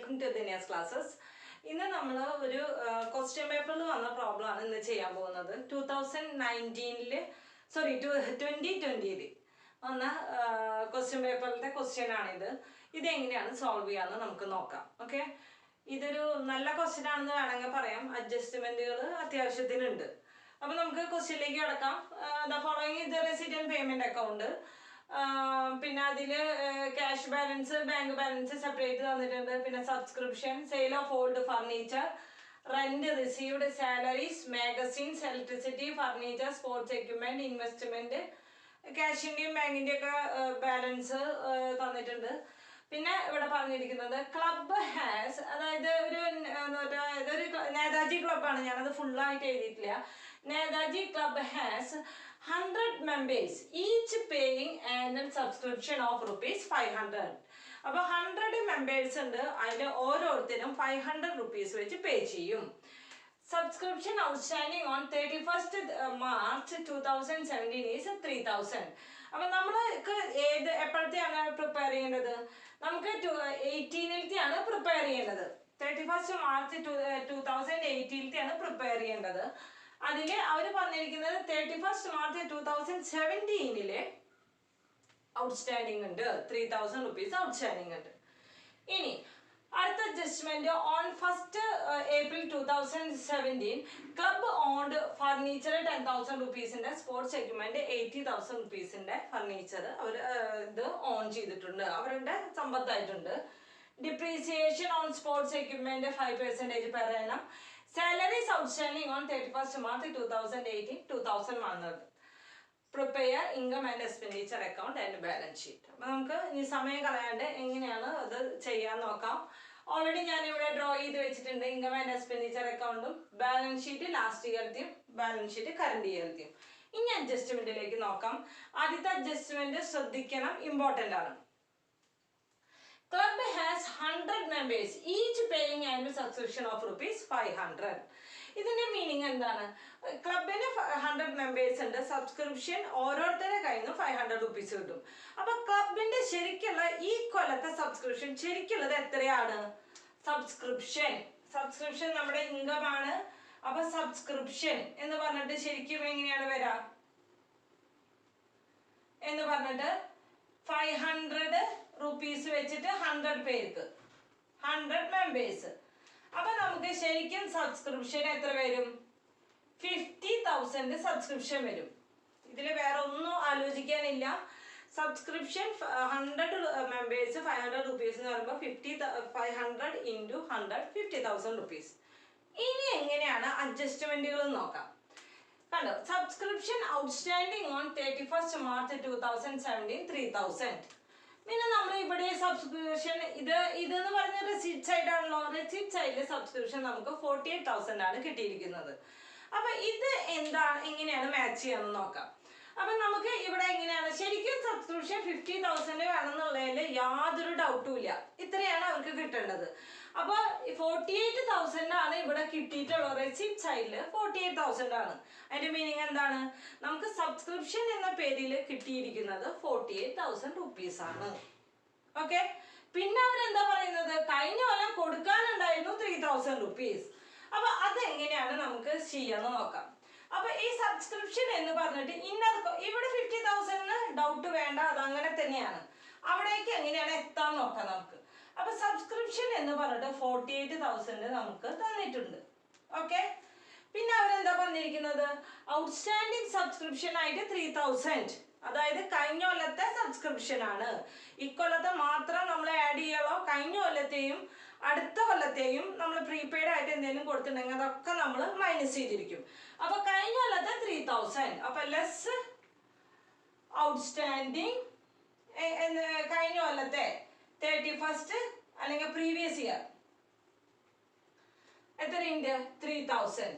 welcome to Dinesh classes. ഇന്ന് നമ്മൾ ഒരു ക്വസ്റ്റ്യൻ പേപ്പറിൽ വന്ന പ്രോബ്ലം ആണ് ഇന്ന് ചെയ്യാൻ പോകുന്നത്. 2020 വന്ന ക്വസ്റ്റ്യൻ പേപ്പറിലത്തെ ക്വസ്റ്റ്യൻ ആണിത്. ഇതെങ്ങനെയാണ് സോൾവ് ചെയ്യാന്ന് നമുക്ക് നോക്കാം. ഓക്കെ, ഇതൊരു നല്ല ക്വസ്റ്റ്യൻ ആണെന്ന് വേണമെങ്കിൽ പറയാം. അഡ്ജസ്റ്റ്മെന്റുകൾ അത്യാവശ്യത്തിനുണ്ട്. അപ്പൊ നമുക്ക് ക്വസ്റ്റ്യനിലേക്ക് കിടക്കാം. ദ ഫോളോയിങ് ഇത് റെസിഡന്റ് പേയ്മെന്റ് അക്കൗണ്ട്. പിന്നെ അതിൽ cash balance, bank balance separate തന്നിട്ടുണ്ട്. പിന്നെ subscription, sale of old furniture, rent received, salaries, magazines, electricity, furniture, sports equipment, investment, ക്യാഷിന്റെയും ബാങ്കിന്റെ ഒക്കെ ബാലൻസ് തന്നിട്ടുണ്ട്. പിന്നെ ഇവിടെ പറഞ്ഞിരിക്കുന്നത് ക്ലബ് ഹാസ്, അതായത് ഒരു നേതാജി ക്ലബ്ബാണ്, ഞാനത് ഫുള്ളായിട്ട് എഴുതിയിട്ടില്ല. Netaji club has 100 members, each paying annual subscription of ₹500. അപ്പോൾ 100 members ഉണ്ട്, അതിൽ ഓരോരുത്തരും 500 rupees വെച്ച് പേ ചെയ്യും. Subscription outstanding on 31st March 2017 is 3000. അപ്പൊ നമ്മൾക്ക് എപ്പോഴത്തെയാണ് പ്രിപ്പയർ ചെയ്യേണ്ടത്? നമുക്ക് 18ാണ് പ്രിപ്പയർ ചെയ്യേണ്ടത്. 31st March 2018 പ്രിപ്പയർ ചെയ്യേണ്ടത്. അതിൽ അവർ പറഞ്ഞിരിക്കുന്നത് 31st March 2017 ഔട്ട്സ്റ്റാൻഡിങ് ഉണ്ട്, 3000 rupees ഔട്ട്സ്റ്റാൻഡിങ് ഉണ്ട്. ഇനി അടുത്ത adjustment on 1st April 2017 club owned furniture 10,000 rupeesന്റെ, സ്പോർട്സ് എക്യുപ്മെന്റ് 80,000 rupeesന്റെ ഫർണിച്ചർ അവർ ഇത് ഓൺ ചെയ്തിട്ടുണ്ട്, അവരുടെ സമ്പത്തായിട്ടുണ്ട്. Depreciation on sports equipment 5% per annum. Salaries outstanding on 31st March 2018 2100. Prepare income and expenditure account and balance sheet. അപ്പൊ നമുക്ക് ഇനി സമയം കളയാണ്ട് എങ്ങനെയാണ് അത് ചെയ്യാൻ നോക്കാം. ഓൾറെഡി ഞാൻ ഇവിടെ ഡ്രോ ചെയ്ത് വെച്ചിട്ടുണ്ട് ഇൻകം ആൻഡ് എക്സ്പെൻഡിച്ചർ അക്കൗണ്ടും ബാലൻസ് ഷീറ്റ് ലാസ്റ്റ് ഇയർത്തെയും ബാലൻസ് ഷീറ്റ് കറണ്ട് ഇയർത്തെയും. ഇനി അഡ്ജസ്റ്റ്മെന്റിലേക്ക് നോക്കാം. ആദ്യത്തെ അഡ്ജസ്റ്റ്മെന്റ് ശ്രദ്ധിക്കണം, ഇമ്പോർട്ടന്റ് ആണ്. Club has 100 members, each paying annual subscription of ₹500. ഇതിന്റെ മീനിങ് എന്താണ്? ക്ലബിന് 100 members ഉണ്ട്, സബ്സ്ക്രിപ്ഷൻ ഓരോരുത്തരുടെ കയ്യിൽ നിന്ന് 500 rupees കിട്ടും. അപ്പൊ ക്ലബിന്റെ ശരിക്കുള്ള ഈ കൊല്ലത്തെ സബ്സ്ക്രിപ്ഷൻ ശരിക്കുള്ളത് എത്രയാണ്? സബ്സ്ക്രിപ്ഷൻ നമ്മുടെ ഇൻകം ആണ്. അപ്പൊ സബ്സ്ക്രിപ്ഷൻ എന്ന് പറഞ്ഞിട്ട് ശരിക്കും എങ്ങനെയാണ് വരാ എന്ന് പറഞ്ഞിട്ട് 500 rupees വെച്ചിട്ട് 100 പേർക്ക് 100 members. അപ്പൊ നമുക്ക് ശരിക്കും സബ്സ്ക്രിപ്ഷൻ എത്ര വരും? 50,000 സബ്സ്ക്രിപ്ഷൻ വരും. ഇതിൽ വേറെ ഒന്നും ആലോചിക്കാനില്ല. സബ്സ്ക്രിപ്ഷൻ 100 members 500 rupees എന്ന് പറയുമ്പോൾ 500 into 100 50,000 rupees. ഇനി എങ്ങനെയാണ് അഡ്ജസ്റ്റ്മെന്റുകൾ നോക്കാം. കണ്ടോ, subscription outstanding on 31st March 2017 3000. പിന്നെ നമ്മൾ ഇവിടെ സബ്സ്ക്രിപ്ഷൻ ഇതെന്ന് പറഞ്ഞ റെസിപ്റ്റ് സൈഡ് ആണല്ലോ. റെസിപ്റ്റ് സൈഡിലെ സബ്സ്ക്രിപ്ഷൻ നമുക്ക് 48,000 ആണ് കിട്ടിയിരിക്കുന്നത്. അപ്പൊ ഇത് എങ്ങനെയാണ് മാച്ച് ചെയ്യാന്ന് നോക്കാം. അപ്പൊ നമുക്ക് ഇവിടെ എങ്ങനെയാണ് ശരിക്കും സബ്സ്ക്രിപ്ഷൻ 50,000 വേണമെന്നുള്ളതിൽ യാതൊരു ഡൗട്ടും ഇല്ല. ഇത്രയാണ് അവർക്ക് കിട്ടേണ്ടത്. അപ്പൊ 48,000 ആണ് ഇവിടെ കിട്ടിയിട്ടുള്ളത്. റെസിപ്റ്റ് സൈഡില് 48,000 ആണ്. അതിന്റെ മീനിങ് എന്താണ്? നമുക്ക് സബ്സ്ക്രിപ്ഷൻ എന്ന പേരിൽ കിട്ടിയിരിക്കുന്നത് 48,000 rupees ആണ്. ഓക്കെ, പിന്നെ അവരെന്താ പറയുന്നത്? കഴിഞ്ഞ കൊല്ലം കൊടുക്കാനുണ്ടായിരുന്നു 3,000 rupees. അപ്പൊ അതെങ്ങനെയാണ് നമുക്ക് ചെയ്യാന്ന് നോക്കാം. അപ്പൊ ഈ സബ്സ്ക്രിപ്ഷൻ എന്ന് പറഞ്ഞിട്ട് ഇവിടെ 50,000 ഡൗട്ട് വേണ്ട, അത് അങ്ങനെ തന്നെയാണ്. അവിടേക്ക് എങ്ങനെയാണ് എത്താൻ നോക്കാം നമുക്ക്. അപ്പൊ സബ്സ്ക്രിപ്ഷൻ എന്ന് പറഞ്ഞിട്ട് 48,000 നമുക്ക് തന്നിട്ടുണ്ട്. ഓക്കെ, പിന്നെ അവരെന്താ പറഞ്ഞിരിക്കുന്നത്? ഔട്ട്സ്റ്റാൻഡിങ് സബ്സ്ക്രിപ്ഷൻ ആയിട്ട് 3,000, അതായത് കഴിഞ്ഞ കൊല്ലത്തെ സബ്സ്ക്രിപ്ഷൻ ആണ്. ഇക്കൊല്ലത്തെ മാത്രം നമ്മൾ ആഡ് ചെയ്യണോ? കഴിഞ്ഞ കൊല്ലത്തെയും അടുത്ത കൊല്ലത്തെയും നമ്മൾ പ്രീപെയ്ഡ് ആയിട്ട് എന്തെങ്കിലും കൊടുത്തിട്ടുണ്ടെങ്കിൽ അതൊക്കെ നമ്മൾ മൈനസ് ചെയ്തിരിക്കും. അപ്പൊ കഴിഞ്ഞ കൊല്ലത്തെ 3,000, അപ്പൊ ലെസ് ഔട്ട്സ്റ്റാൻഡിങ് കഴിഞ്ഞ കൊല്ലത്തെ 31st അല്ലെങ്കിൽ പ്രീവിയസ് ഇയർ എത്രയുണ്ട്? 3,000.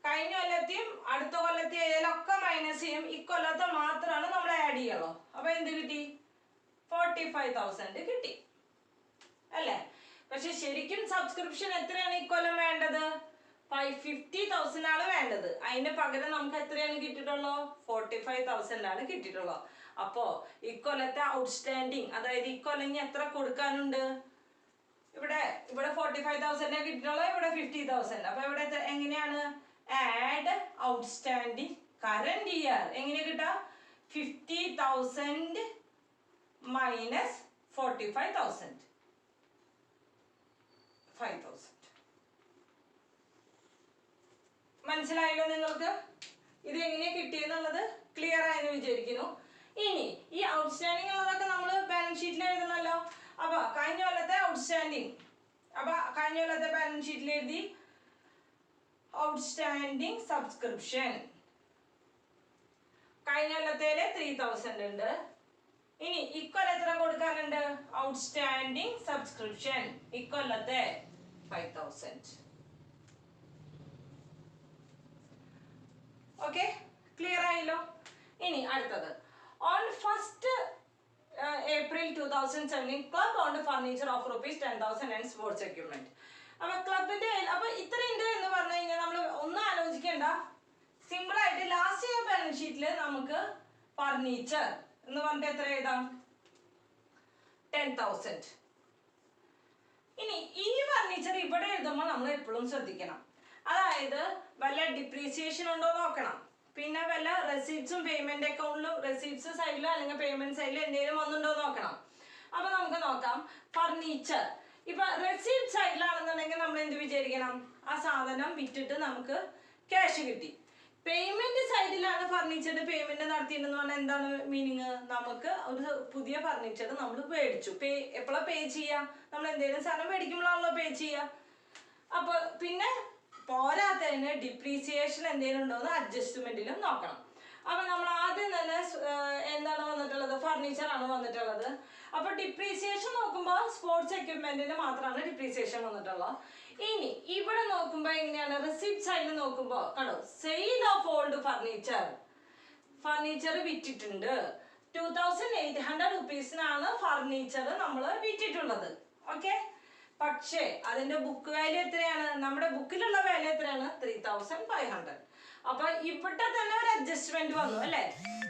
കഴിഞ്ഞ കൊല്ലത്തെയും അടുത്ത കൊല്ലത്തെയും ഒക്കെ മൈനസ് ചെയ്യും. ഇക്കൊല്ലത്തെ മാത്രമാണ് നമ്മൾ ആഡ് ചെയ്യണോ. അപ്പൊ എന്ത് കിട്ടി? 45,000 കിട്ടി അല്ലേ? പക്ഷെ ശരിക്കും സബ്സ്ക്രിപ്ഷൻ എത്രയാണ് ഇക്കൊല്ലം വേണ്ടത്? 50,000 ആണ് വേണ്ടത്. അതിന്റെ പകരം നമുക്ക് എത്രയാണ് കിട്ടിയിട്ടുള്ളൂ? 45,000 ആണ് കിട്ടിയിട്ടുള്ളൂ. അപ്പോ ഇക്കൊല്ലത്തെ ഔട്ട്സ്റ്റാൻഡിങ്, അതായത് ഇക്കൊല്ലം എത്ര കൊടുക്കാനുണ്ട്? ഇവിടെ 45,000 കിട്ടിയിട്ടുള്ളത്, ഇവിടെ 50,000. അപ്പൊ ഇവിടെ എങ്ങനെയാണ് ആഡ് ഔട്ട്സ്റ്റാൻഡിങ് കറന്റ് ഇയർ എങ്ങനെ കിട്ടാ? 50,000 മൈനസ് 45,000, 5,000. മനസ്സിലായല്ലോ നിങ്ങൾക്ക്? ഇത് എങ്ങനെയാ കിട്ടിയെന്നുള്ളത് ക്ലിയർ ആയെന്ന് വിചാരിക്കുന്നു. ഇനി ഈ ഔട്ട്സ്റ്റാൻഡിങ് ഉള്ളതൊക്കെ നമ്മൾ ബാലൻസ് ഷീറ്റിൽ എഴുതണമല്ലോ. അപ്പൊ കഴിഞ്ഞ കൊല്ലത്തെ ഔട്ട്സ്റ്റാൻഡിങ്, അപ്പൊ കഴിഞ്ഞ കൊല്ലത്തെ ബാലൻസ് ഷീറ്റിൽ എഴുതി ഔട്ട്സ്റ്റാൻഡിങ് സബ്സ്ക്രിപ്ഷൻ. കഴിഞ്ഞ കൊല്ലത്തേല് 3,000 ഉണ്ട്. ഇനി ഇക്കൊല്ലം എത്ര കൊടുക്കാനുണ്ട്? ഔട്ട്സ്റ്റാൻഡിങ് സബ്സ്ക്രിപ്ഷൻ ഇക്കൊല്ലത്തെ 5,000. ഓക്കെ, ക്ലിയർ ആയല്ലോ? ഇനി അടുത്തത്, on 1st April 2017 club on furniture of ₹10,000 and sports equipment. അപ്പൊ ക്ലബിന്റെ അപ്പൊ ഇത്രയുണ്ട് എന്ന് പറഞ്ഞു കഴിഞ്ഞാൽ നമ്മൾ ഒന്നും ആലോചിക്കേണ്ട, സിമ്പിൾ ആയിട്ട് ലാസ്റ്റ് ഇയർ ബാലൻസ് ഷീറ്റിൽ നമുക്ക് ഫർണിച്ചർ എന്ന് പറഞ്ഞിട്ട് എത്ര എഴുതാം? 10,000. ഇനി ഈ ഫർണിച്ചർ ഇവിടെ എഴുതുമ്പോൾ നമ്മൾ എപ്പോഴും ശ്രദ്ധിക്കണം, അതായത് വല്ല ഡിപ്രീസിയേഷൻ ഉണ്ടോ നോക്കണം, പിന്നെ വല്ല റെസിപ്റ്റ്സും പേയ്മെന്റ് അക്കൗണ്ടിലും റെസിപ്റ്റ്സ് സൈഡിലോ അല്ലെങ്കിൽ പേയ്മെന്റ് സൈഡിലോ എന്തെങ്കിലും വന്നിട്ടുണ്ടോ നോക്കണം. അപ്പൊ നമുക്ക് നോക്കാം ഫർണിച്ചർ. ഇപ്പൊ റെസിപ്റ്റ് സൈഡിലാണെന്നുണ്ടെങ്കിൽ നമ്മൾ എന്ത് വിചാരിക്കണം? ആ സാധനം വിറ്റിട്ട് നമുക്ക് ക്യാഷ് കിട്ടി. പേയ്മെന്റ് സൈഡിലാണ് ഫർണിച്ചറിന്റെ പേയ്മെന്റ് നടത്തിയിട്ടുണ്ടെന്ന് പറഞ്ഞാൽ എന്താണ് മീനിങ്? നമുക്ക് ഒരു പുതിയ ഫർണിച്ചർ നമ്മൾ മേടിച്ചു. എപ്പോഴാണ് പേ ചെയ്യുക? നമ്മൾ എന്തെങ്കിലും സാധനം മേടിക്കുമ്പോഴാണല്ലോ പേ ചെയ്യുക. അപ്പൊ പിന്നെ പോരാത്തതിന് ഡിപ്രീസിയേഷൻ എന്തെങ്കിലും ഉണ്ടോ എന്ന് അഡ്ജസ്റ്റ്മെന്റിലും നോക്കണം. അപ്പൊ നമ്മൾ ആദ്യം തന്നെ എന്താണ് വന്നിട്ടുള്ളത്? ഫർണിച്ചർ ആണ് വന്നിട്ടുള്ളത്. അപ്പൊ ഡിപ്രീസിയേഷൻ നോക്കുമ്പോൾ സ്പോർട്സ് എക്യുപ്മെന്റിന് മാത്രമാണ് ഡിപ്രീസിയേഷൻ വന്നിട്ടുള്ളത്. ഇനി ഇവിടെ നോക്കുമ്പോൾ എങ്ങനെയാണ്? റെസിപ്റ്റ് സൈഡിൽ നോക്കുമ്പോൾ കണ്ടോ, sale of old furniture, furniture വിറ്റിട്ടുണ്ട്. 2,800 rupeesനാണ് ഫർണിച്ചർ നമ്മൾ വിറ്റിട്ടുള്ളത്. ഓക്കെ, പക്ഷേ അതിന്റെ ബുക്ക് വാല്യൂ എത്രയാണ്? നമ്മുടെ ബുക്കിലുള്ള വാല്യൂ എത്രയാണ്? 3,500. അപ്പൊ ഇവിടെ തന്നെ ഒരു അഡ്ജസ്റ്റ്മെന്റ് വന്നു അല്ലെ?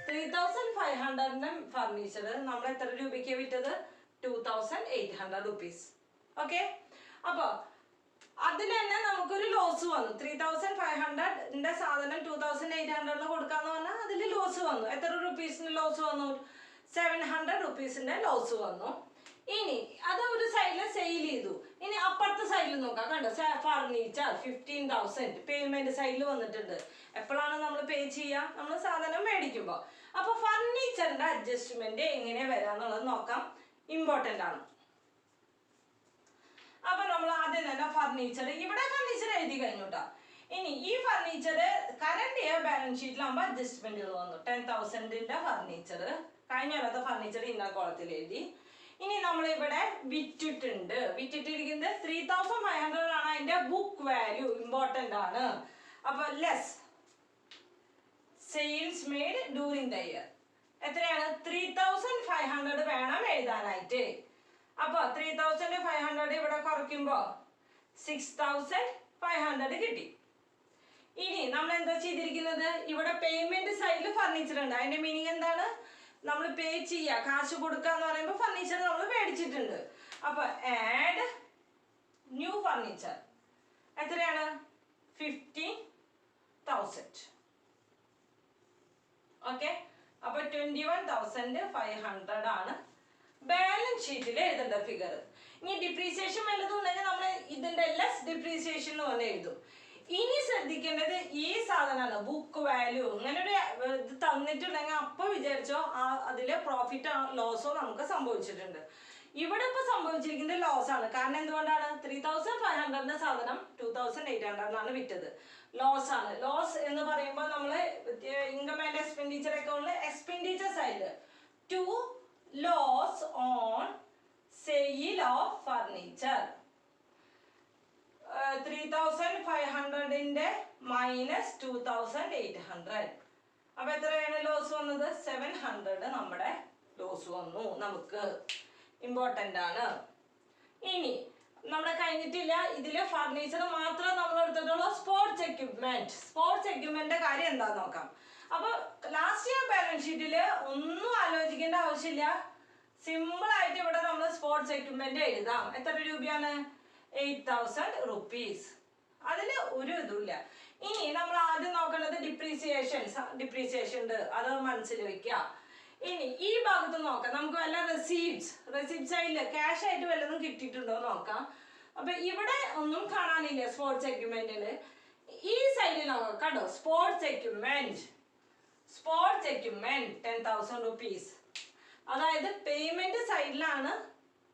3,500 ഫർണിച്ചർ നമ്മൾ എത്ര രൂപയ്ക്ക് വിറ്റത്? 2,800 rupees. ഓക്കെ, അപ്പൊ അതിൽ തന്നെ നമുക്കൊരു ലോസ് വന്നു. 3,500 സാധനം 2,800 കൊടുക്കാന്ന് പറഞ്ഞാൽ അതിൽ ലോസ് വന്നു. എത്ര റുപ്പീസിന് ലോസ് വന്നു? 700 rupeesന്റെ ലോസ് വന്നു. ഇനി അത് ഒരു സൈഡിൽ സെയിൽ ചെയ്തു. ഇനി അപ്പുറത്തെ സൈഡിൽ നോക്കാം, കണ്ടോ ഫർണിച്ചർ 15,000 പേയ്മെന്റ് സൈഡിൽ വന്നിട്ടുണ്ട്. എപ്പോഴാണ് നമ്മൾ പേ ചെയ്യുക? നമ്മൾ സാധനം മേടിക്കുമ്പോൾ. അപ്പൊ ഫർണിച്ചറിന്റെ അഡ്ജസ്റ്റ്മെന്റ് എങ്ങനെ വരാന്നുള്ളത് നോക്കാം, ഇമ്പോർട്ടന്റ് ആണ്. അപ്പൊ നമ്മൾ ആദ്യം തന്നെ ഫർണിച്ചർ, ഇവിടെ ഫർണിച്ചർ എഴുതി കഴിഞ്ഞു കേട്ടോ. ഇനി ഈ ഫർണിച്ചർ കറന്റ് ഇയർ ബാലൻസ് ഷീറ്റിലാകുമ്പോൾ അഡ്ജസ്റ്റ്മെന്റുകൾ വന്നു. 10,000ന്റെ ഫർണിച്ചർ കഴിഞ്ഞ കൊല്ലത്തെ ഫർണിച്ചർ ഇന്ന കോളത്തിൽ എഴുതി. ഇനി നമ്മൾ ഇവിടെ വിറ്റിട്ടുണ്ട്. വിറ്റിട്ടിരിക്കുന്നത് 3,500 ആണ് അതിന്റെ ബുക്ക് വാല്യൂ, ഇമ്പോർട്ടന്റ് ആണ്. അപ്പൊ less sales made during the year എത്രയാണ്? 3,500 വേണം എഴുതാനായിട്ട്. അപ്പൊ 3,500 ഇവിടെ കുറയ്ക്കുമ്പോ 6,500 കിട്ടി. ഇനി നമ്മൾ എന്താ ചെയ്തിരിക്കുന്നത്? ഇവിടെ പേയ്മെന്റ് സൈഡിൽ ഫർണിച്ചർ ഉണ്ട്. അതിന്റെ മീനിങ് എന്താണ്? നമ്മൾ പേ ചെയ്യുക, കാശ് കൊടുക്കുക എന്ന് പറയുമ്പോൾ ഫർണിച്ചർ നമ്മൾ മേടിച്ചിട്ടുണ്ട്. അപ്പൊ ആഡ് ന്യൂ ഫർണിച്ചർ എത്രയാണ്? 15,000. ഓക്കെ, അപ്പൊ 21,500 ആണ് ബാലൻസ് ഷീറ്റിൽ എഴുതേണ്ട ഫിഗർ. ഇനി ഡിപ്രീസിയേഷൻ വല്ലതും ഉണ്ടെങ്കിൽ നമ്മൾ ഇതിന്റെ ലെസ് ഡിപ്രീസിയേഷൻ എന്ന് പറഞ്ഞ് എഴുതും. ഇനി ശ്രദ്ധിക്കേണ്ടത് ഈ സാധനമാണ് ബുക്ക് വാല്യൂ. ഇങ്ങനെ ഒരു ഇത് തന്നിട്ടുണ്ടെങ്കിൽ അപ്പൊ വിചാരിച്ചോ അതില് പ്രോഫിറ്റോ ലോസോ നമുക്ക് സംഭവിച്ചിട്ടുണ്ട്. ഇവിടെ ഇപ്പൊ സംഭവിച്ചിരിക്കുന്നത് ലോസ് ആണ്. കാരണം എന്തുകൊണ്ടാണ്? 3,500 സാധനം 2,800 വിറ്റത്. ലോസ് ആണ്. ലോസ് എന്ന് പറയുമ്പോൾ നമ്മള് ഇൻകം ആൻഡ് എക്സ്പെൻഡിച്ചർ അക്കൗണ്ടില് എക്സ്പെൻഡിച്ചർ സൈഡില് to loss on sale of furniture 3,500ന്റെ മൈനസ് 2,800. അപ്പൊ എത്രയാണ് ലോസ് വന്നത്? 700 നമ്മുടെ ലോസ് വന്നു. നമുക്ക് ഇമ്പോർട്ടന്റ് ആണ്. ഇനി നമ്മുടെ കഴിഞ്ഞിട്ടില്ല, ഇതിലെ ഫർണിച്ചർ മാത്രം നമ്മൾ എടുത്തിട്ടുള്ള സ്പോർട്സ് എക്യുപ്മെന്റ് കാര്യം എന്താന്ന് നോക്കാം. അപ്പൊ ലാസ്റ്റ് ഇയർ ബാലൻസ് ഷീറ്റില് ഒന്നും ആലോചിക്കേണ്ട ആവശ്യമില്ല. സിമ്പിൾ ആയിട്ട് ഇവിടെ നമ്മൾ സ്പോർട്സ് എക്യുപ്മെന്റ് എഴുതാം. എത്ര രൂപയാണ്? 8000 rupees. അതിൽ ഒരു ഇതുമില്ല. ഇനി നമ്മൾ ആദ്യം നോക്കേണ്ടത് ഡിപ്രീസിയേഷൻ ഉണ്ട്, അത് മനസ്സിൽ വെക്കുക. ഇനി ഈ ഭാഗത്ത് നോക്കാം, നമുക്ക് വല്ല റെസിപ്റ്റ്സ് ആയില്ല, ക്യാഷ് ആയിട്ട് വല്ലതും കിട്ടിയിട്ടുണ്ടോ നോക്കാം. അപ്പൊ ഇവിടെ ഒന്നും കാണാനില്ല സ്പോർട്സ് എക്യുപ്മെന്റില്. ഈ സൈഡിൽ നോക്കാം, കണ്ടോ, സ്പോർട്സ് എക്യുപ്മെന്റ് 10,000 rupees. അതായത് പേയ്മെന്റ് സൈഡിലാണ്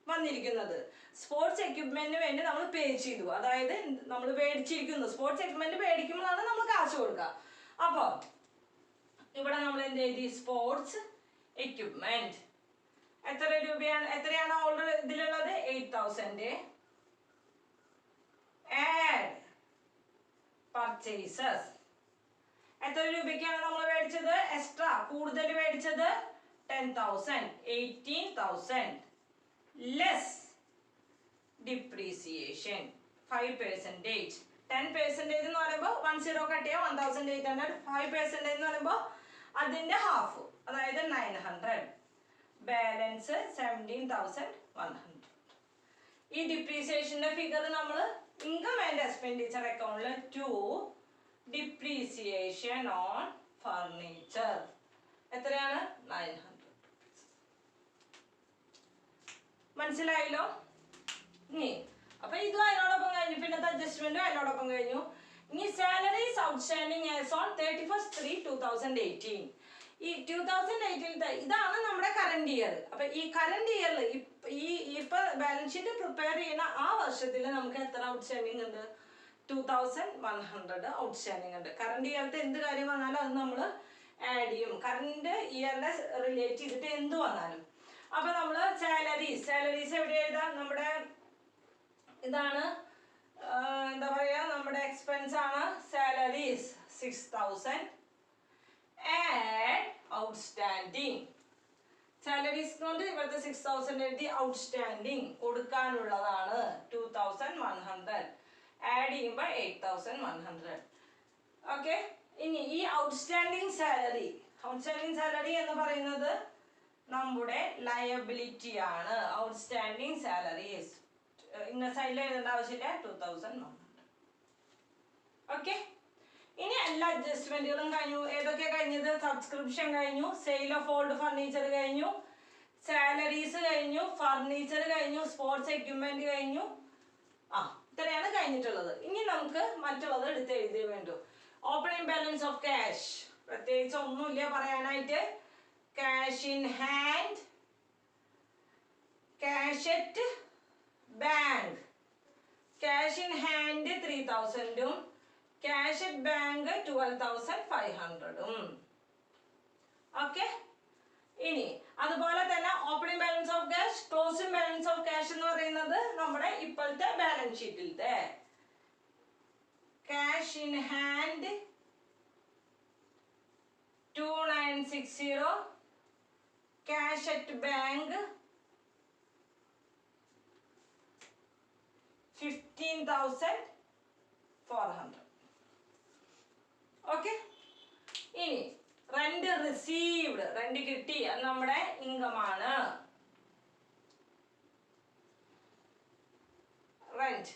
വന്നിരിക്കുന്നത്. സ്പോർട്സ് എക്യുപ്മെന്റിന് വേണ്ടി നമ്മൾ പേ ചെയ്തു, അതായത് നമ്മൾ മേടിച്ചിരിക്കുന്നു. സ്പോർട്സ് എക്യുപ്മെന്റ് മേടിക്കുമ്പോഴാണ് നമ്മൾ കാശ് കൊടുക്കുക. അപ്പോൾ ഇവിടെ നമ്മൾ എന്ത് എഴുതി? സ്പോർട്സ് എക്യുപ്മെന്റ് എത്രയാണ് ഓർഡർ ഇതിലുള്ളത്? 8,000. ആഡ് പർച്ചേസസ് എത്ര രൂപയ്ക്കാണ് നമ്മൾ മേടിച്ചത്? എക്സ്ട്രാ കൂടുതൽ മേടിച്ചത് 10,000, 18,000. Less depreciation 5%. 10% എന്ന് പറയുമ്പോൾ 10 കട്ട് ചെയ്യാം, 1,800. 5% എന്ന് പറയുമ്പോൾ അതിന്റെ ഹാഫ്, അതായത് 900. ബാലൻസ് 17,100. ഈ ഡിപ്രീസിയേഷന്റെ ഫിഗർ നമ്മൾ ഇൻകം ആൻഡ് എക്സ്പെൻഡിച്ചർ അക്കൗണ്ടിൽ ടു ഡിപ്രീസിയേഷൻ ഓൺ ഫർണിച്ചർ എത്രയാണ്? 900. മനസ്സിലായല്ലോ? അപ്പൊ ഇതും അതിനോടൊപ്പം കഴിഞ്ഞു, പിന്നത്തെ അഡ്ജസ്റ്റ്മെന്റും അതിനോടൊപ്പം കഴിഞ്ഞു. ഇനി സാലറീസ് ഔട്ട്സ്റ്റാൻഡിങ് ആസ് ഓൺ 31/3/2018. ഈ 2018 ഇതാണ് നമ്മുടെ കറന്റ് ഇയർ. അപ്പൊ ഈ കറന്റ് ഇയറിൽ ഇപ്പൊ ബാലൻസ് ഷീറ്റ് പ്രിപ്പയർ ചെയ്യുന്ന ആ വർഷത്തിൽ നമുക്ക് എത്ര ഔട്ട്സ്റ്റാൻഡിങ് ഉണ്ട്? 2,100 ഔട്ട്സ്റ്റാൻഡിങ് ഉണ്ട്. കറന്റ് ഇയറിലത്തെ എന്ത് കാര്യം വന്നാലും അത് നമ്മൾ ആഡ് ചെയ്യും, കറന്റ് ഇയറിനെ റിലേറ്റ് ചെയ്തിട്ട് എന്ത് വന്നാലും. അപ്പൊ നമ്മള് സാലറീസ് എവിടെ എഴുതാം? നമ്മുടെ ഇതാണ്, എന്താ പറയാ, നമ്മുടെ എക്സ്പെൻസ് ആണ് സാലറീസ് 6,000. ആഡ് ഔട്ട്സ്റ്റാൻഡിങ് സാലറീസ് കൊണ്ട് ഇവിടുത്തെ 6,000 എഴുതി, ഔട്ട്സ്റ്റാൻഡിങ് കൊടുക്കാനുള്ളതാണ് 2,100. ആഡ് ചെയ്യുമ്പോൾ 8,100. ഓക്കെ. ഇനി ഈ ഔട്ട്സ്റ്റാൻഡിങ് സാലറി എന്ന് പറയുന്നത് നമ്മുടെ ലയബിലിറ്റി ആണ്. ഔട്ട്സ്റ്റാൻഡിങ് സാലറീസ് ഇന്ന സൈഡിൽ എഴുതേണ്ട ആവശ്യമില്ല, 2,100. ഓക്കെ. ഇനി എല്ലാ അഡ്ജസ്റ്റ്മെന്റുകളും കഴിഞ്ഞു. ഏതൊക്കെ കഴിഞ്ഞത്? സബ്സ്ക്രിപ്ഷൻ കഴിഞ്ഞു, സെയിൽ ഓഫ് ഓൾഡ് ഫർണിച്ചർ കഴിഞ്ഞു, സാലറീസ് കഴിഞ്ഞു, ഫർണിച്ചർ കഴിഞ്ഞു, സ്പോർട്സ് എക്യുപ്മെന്റ് കഴിഞ്ഞു. ഇത്രയാണ് കഴിഞ്ഞിട്ടുള്ളത്. ഇനി നമുക്ക് മറ്റുള്ളത് എടുത്ത് എഴുതിയേ വേണ്ടു. ഓപ്പണിംഗ് ബാലൻസ് ഓഫ് ക്യാഷ് പ്രത്യേകിച്ച് ഒന്നുമില്ല പറയാനായിട്ട്. Cash in hand, cash at bank. Cash in hand 3,000ഉം ക്യാഷ് അറ്റ് ബാങ്ക് 12,500ഉം. ഓക്കെ. ഇനി അതുപോലെ തന്നെ opening balance of cash, closing balance of cash എന്ന് പറയുന്നത് നമ്മുടെ ഇപ്പോഴത്തെ ബാലൻസ് ഷീറ്റിലത്തെ cash in hand 2,960, cash at bank 15,400. Okay. ഇനി റെന്റ് റിസീവ്ഡ്, റെന്റ് കിട്ടി, അത് നമ്മുടെ ഇൻകം ആണ്. റെന്റ്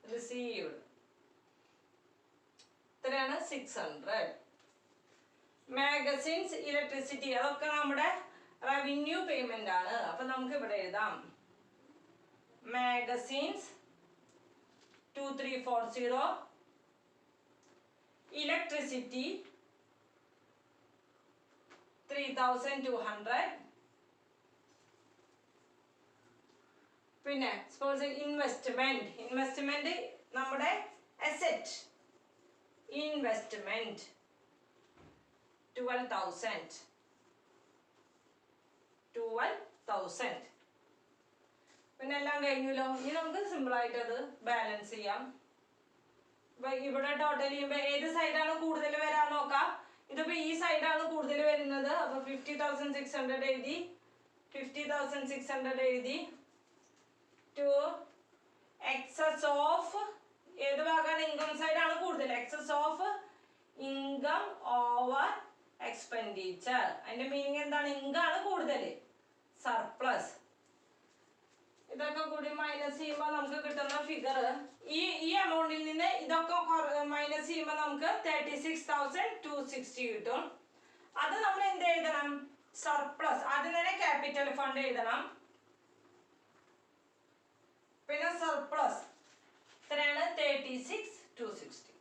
റിസീവ്ഡ് എത്രയാണ്? 600. മാഗസിൻസ്, ഇലക്ട്രിസിറ്റി, അതൊക്കെ നമ്മുടെ റവന്യൂ പേയ്മെന്റ് ആണ്. അപ്പൊ നമുക്ക് ഇവിടെ എഴുതാം മാഗസിൻസ് 2,340, ഇലക്ട്രിസിറ്റി 3,200. പിന്നെ ഇൻവെസ്റ്റ്മെന്റ് നമ്മുടെ അസറ്റ്, ഇൻവെസ്റ്റ്മെന്റ് 12,000. പിന്നെ എല്ലാം കഴിഞ്ഞല്ലോ. ഇനി നമുക്ക് സിമ്പിൾ ആയിട്ട് അത് ബാലൻസ് ചെയ്യാം. ഇവിടെ ടോട്ടൽ ചെയ്യുമ്പോൾ ഏത് സൈഡാണ് കൂടുതൽ വരാൻ നോക്കാം. ഇതിപ്പോ ഈ സൈഡാണ് കൂടുതൽ വരുന്നത്. അപ്പൊ 50,600 എഴുതി, 50,600 എഴുതി. ടു എക്സസ് ഓഫ് ഏത് ഭാഗമാണ്? ഇൻകം സൈഡാണ് കൂടുതൽ. Excess of income over expenditure. അതിന്റെ മീനിങ് എന്താണ്? ഇൻകം ആണ് കൂടുതൽ, സർപ്ലസ്. ഇതൊക്കെ കൂടി മൈനസ് ചെയ്യുമ്പോൾ നമുക്ക് കിട്ടുന്ന ഫിഗർ ഈ എമൗണ്ടിൽ നിന്ന് ഇതൊക്കെ മൈനസ് ചെയ്യുമ്പോൾ നമുക്ക് 36,260 കിട്ടും. അത് നമ്മൾ എന്ത് എഴുതണം? സർപ്ലസ്. ആദ്യം തന്നെ ക്യാപിറ്റൽ ഫണ്ട് എഴുതണം, പിന്നെ സർപ്ലസ് എത്രയാണ്? 36,260.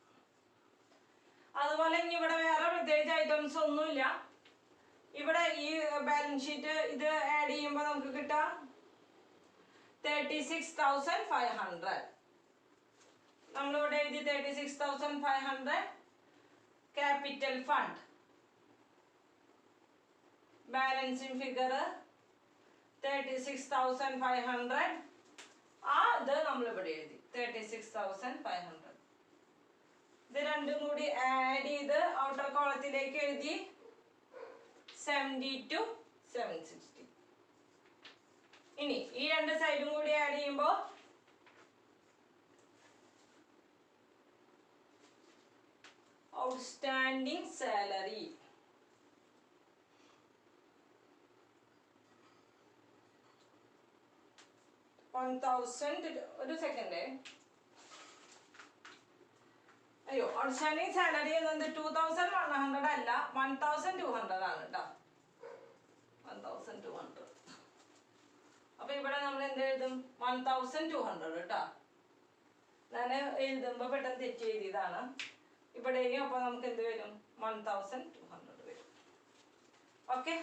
അതുപോലെ ഇനി ഇവിടെ വേറെ പ്രത്യേകിച്ച് ഐറ്റംസ് ഒന്നുമില്ല. ഇവിടെ ഈ ബാലൻസ് ഷീറ്റ് ഇത് ആഡ് ചെയ്യുമ്പോൾ നമുക്ക് കിട്ടാം 36,500. നമ്മളിവിടെ എഴുതി 36,500 ക്യാപിറ്റൽ ഫണ്ട്. Balancing figure 36,500. ഇത് നമ്മളിവിടെ എഴുതി 36,500. ഇത് രണ്ടും കൂടി ആഡ് ചെയ്ത് ഔട്ടർ കോളത്തിലേക്ക് എഴുതി 72,760. ഇനി ഈ രണ്ട് സൈഡും കൂടി ആഡ് ചെയ്യുമ്പോൾ ഔട്ട്സ്റ്റാൻഡിങ് സാലറി 1,000. ഒരു സെക്കൻഡ്. അയ്യോ, ഔട്ട്സ്റ്റാൻഡിങ് സാലറി എന്നത് 2,100 അല്ല, 1,200 ആണ് കേട്ടോ. 1,200. അപ്പൊ ഇവിടെ നമ്മൾ എന്ത് എഴുതും? 1,200 കേട്ടോ. ഞാൻ എഴുതുമ്പോ പെട്ടെന്ന് തെറ്റി എഴുതിയതാണ്. ഇവിടെയും അപ്പൊ നമുക്ക് എന്ത് വരും? 1,200 വരും. ഓക്കെ.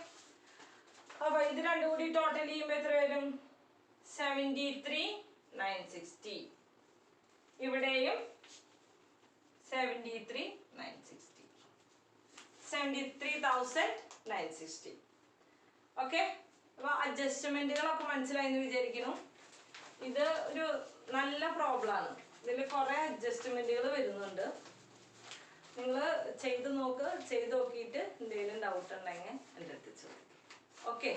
അപ്പൊ ഇത് രണ്ടും കൂടി ടോട്ടൽ ചെയ്യുമ്പോ എത്ര വരും? 73,960. ഇവിടെയും 73,960. 73,960. ഓക്കെ. അപ്പൊ അഡ്ജസ്റ്റ്മെന്റുകളൊക്കെ മനസ്സിലായെന്ന് വിചാരിക്കുന്നു. ഇത് ഒരു നല്ല പ്രോബ്ലം ആണ്. ഇതിൽ കുറെ അഡ്ജസ്റ്റ്മെന്റുകൾ വരുന്നുണ്ട്. നിങ്ങൾ ചെയ്ത് നോക്ക്. ചെയ്ത് നോക്കിയിട്ട് എന്തെങ്കിലും ഡൗട്ട് ഉണ്ടെങ്കിൽ എൻ്റെ അടുത്ത് ചോദിക്കും. ഓക്കെ.